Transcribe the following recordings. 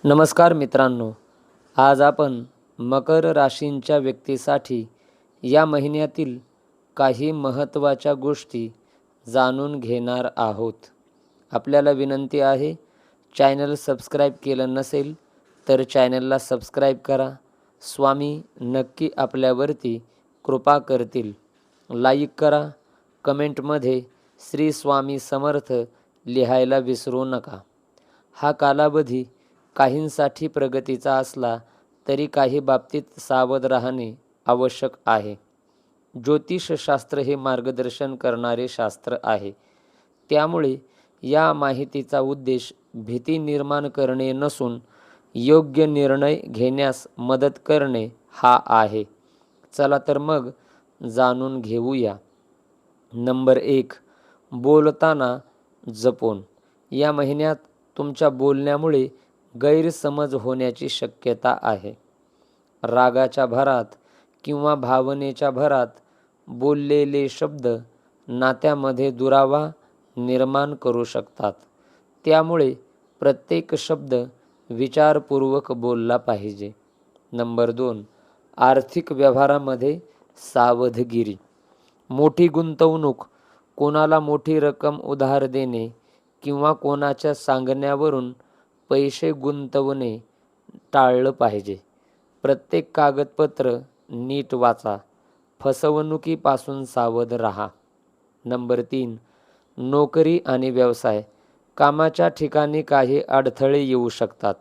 नमस्कार मित्रांनो, आज आपण मकर राशींच्या व्यक्तीसाठी या महिन्यातील काही महत्त्वाच्या गोष्टी जाणून घेणार आहोत. आपल्याला विनंती आहे, चॅनल सबस्क्राईब केलं नसेल तर चॅनलला सबस्क्राईब करा. स्वामी नक्की आपल्यावरती कृपा करतील. लाईक करा. कमेंटमध्ये श्री स्वामी समर्थ लिहायला विसरू नका. हा कालावधी काहींसाठी प्रगतीचा असला तरी काही बाबतीत सावध राहणे आवश्यक आहे. ज्योतिषशास्त्र हे मार्गदर्शन करणारे शास्त्र आहे. त्यामुळे या माहितीचा उद्देश भीती निर्माण करणे नसून योग्य निर्णय घेण्यास मदत करणे हा आहे. चला तर मग जाणून घेऊया. नंबर 1. बोलताना जपून. या महिन्यात तुमच्या बोलण्यामुळे गैरसमज होण्याची शक्यता आहे. रागाच्या भरात किंवा भावनेच्या भरात बोललेले शब्द नात्यामध्ये दुरावा निर्माण करू शकतात. त्यामुळे प्रत्येक शब्द विचारपूर्वक बोलला पाहिजे. नंबर 2. आर्थिक व्यवहारामध्ये सावधगिरी. मोठी गुंतवणूक, कोणाला मोठी रक्कम उधार देणे किंवा कोणाच्या सांगण्यावरून पैसे गुंतवणे टाळलं पाहिजे. प्रत्येक कागदपत्र नीट वाचा. फसवणुकीपासून सावध राहा. नंबर 3. नोकरी आणि व्यवसाय. कामाच्या ठिकाणी काही अडथळे येऊ शकतात.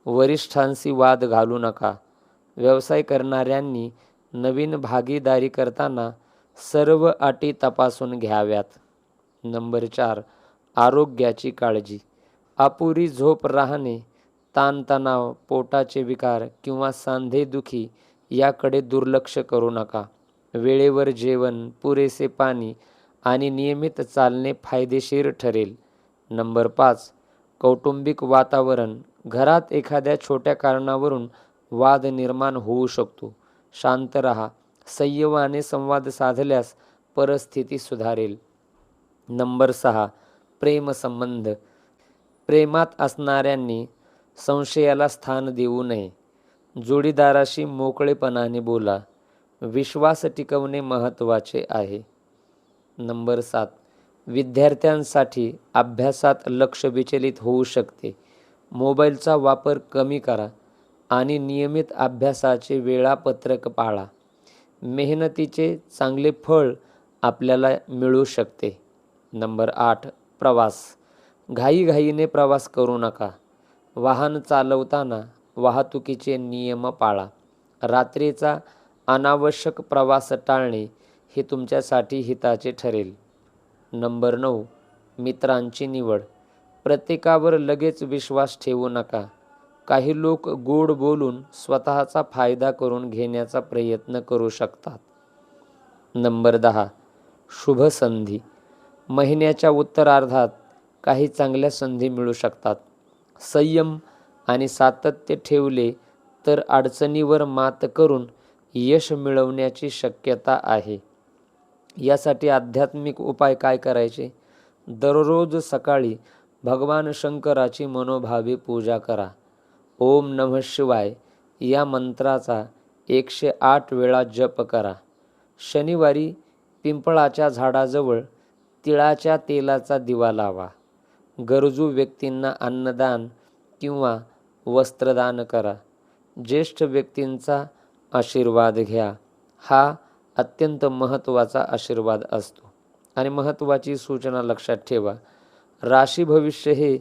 वरिष्ठांशी वाद घालू नका. व्यवसाय करणाऱ्यांनी नवीन भागीदारी करताना सर्व अटी तपासून घ्याव्यात. नंबर 4. आरोग्याची काळजी. अपुरी झोप राहणे, ताणतणाव, पोटाचे विकार किंवा सांधेदुखी याकडे दुर्लक्ष करू नका. वेळेवर जेवण, पुरेसे पाणी आणि नियमित चालणे फायदेशीर ठरेल. नंबर 5. कौटुंबिक वातावरण. घरात एखाद्या छोट्या कारणावरून वाद निर्माण होऊ शकतो. शांत राहा. संयमाने संवाद साधल्यास परिस्थिती सुधारेल. नंबर 6. प्रेमसंबंध. प्रेमात असणाऱ्यांनी संशयाला स्थान देऊ नये. जोडीदाराशी मोकळेपणाने बोला. विश्वास टिकवणे महत्त्वाचे आहे. नंबर 7. विद्यार्थ्यांसाठी अभ्यासात लक्ष विचलित होऊ शकते. मोबाईलचा वापर कमी करा आणि नियमित अभ्यासाचे वेळापत्रक पाळा. मेहनतीचे चांगले फळ आपल्याला मिळू शकते. नंबर 8. प्रवास. घाईघाईने प्रवास करू नका. वाहन चालवताना वाहतुकीचे नियम पाळा. रात्रीचा अनावश्यक प्रवास टाळणे हे तुमच्यासाठी हिताचे ठरेल. नंबर 9. मित्रांची निवड. प्रत्येकावर लगेच विश्वास ठेवू नका. काही लोक गोड बोलून स्वतःचा फायदा करून घेण्याचा प्रयत्न करू शकतात. नंबर 10. शुभ संधी. महिन्याच्या उत्तरार्धात काही चांगल्या संधी मिळू शकतात. संयम आणि सातत्य ठेवले तर अडचणीवर मात करून यश मिळवण्याची शक्यता आहे. यासाठी आध्यात्मिक उपाय काय करायचे? दररोज सकाळी भगवान शंकराची मनोभावे पूजा करा. ओम नमः शिवाय या मंत्राचा 108 वेळा जप करा. शनिवारी पिंपळाच्या झाडाजवळ तिळाच्या तेलाचा दिवा लावा. गरजू व्यक्तींना अन्नदान किंवा वस्त्रदान करा. ज्येष्ठ व्यक्तींचा आशीर्वाद घ्या. हा अत्यंत महत्त्वाचा आशीर्वाद असतो. आणि महत्त्वाची सूचना लक्षात ठेवा, राशी भविष्य हे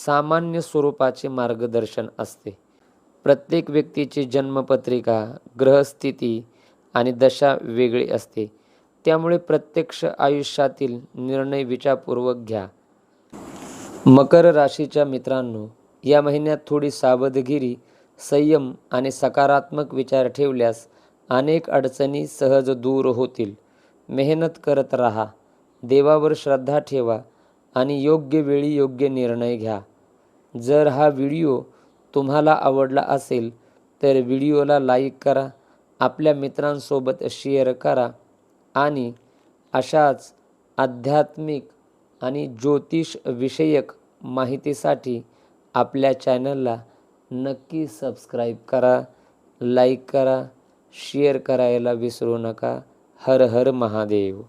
सामान्य स्वरूपाचे मार्गदर्शन असते. प्रत्येक व्यक्तीची जन्मपत्रिका, ग्रहस्थिती आणि दशा वेगळी असते. त्यामुळे प्रत्यक्ष आयुष्यातील निर्णय विचारपूर्वक घ्या. मकर राशीच्या मित्रांनो, या महिन्यात थोडी सावधगिरी, संयम आणि सकारात्मक विचार ठेवल्यास अनेक अडचणी सहज दूर होतील. मेहनत करत राहा, देवावर श्रद्धा ठेवा आणि योग्य वेळी योग्य निर्णय घ्या. जर हा व्हिडिओ तुम्हाला आवडला असेल तर व्हिडिओला लाईक करा, आपल्या मित्रांसोबत शेअर करा आणि अशाच आध्यात्मिक आणि ज्योतिष विषयक माहितीसाठी आपल्या चॅनलला नक्की सबस्क्राईब करा, लाईक करा, शेअर करायला विसरू नका. हर हर महादेव.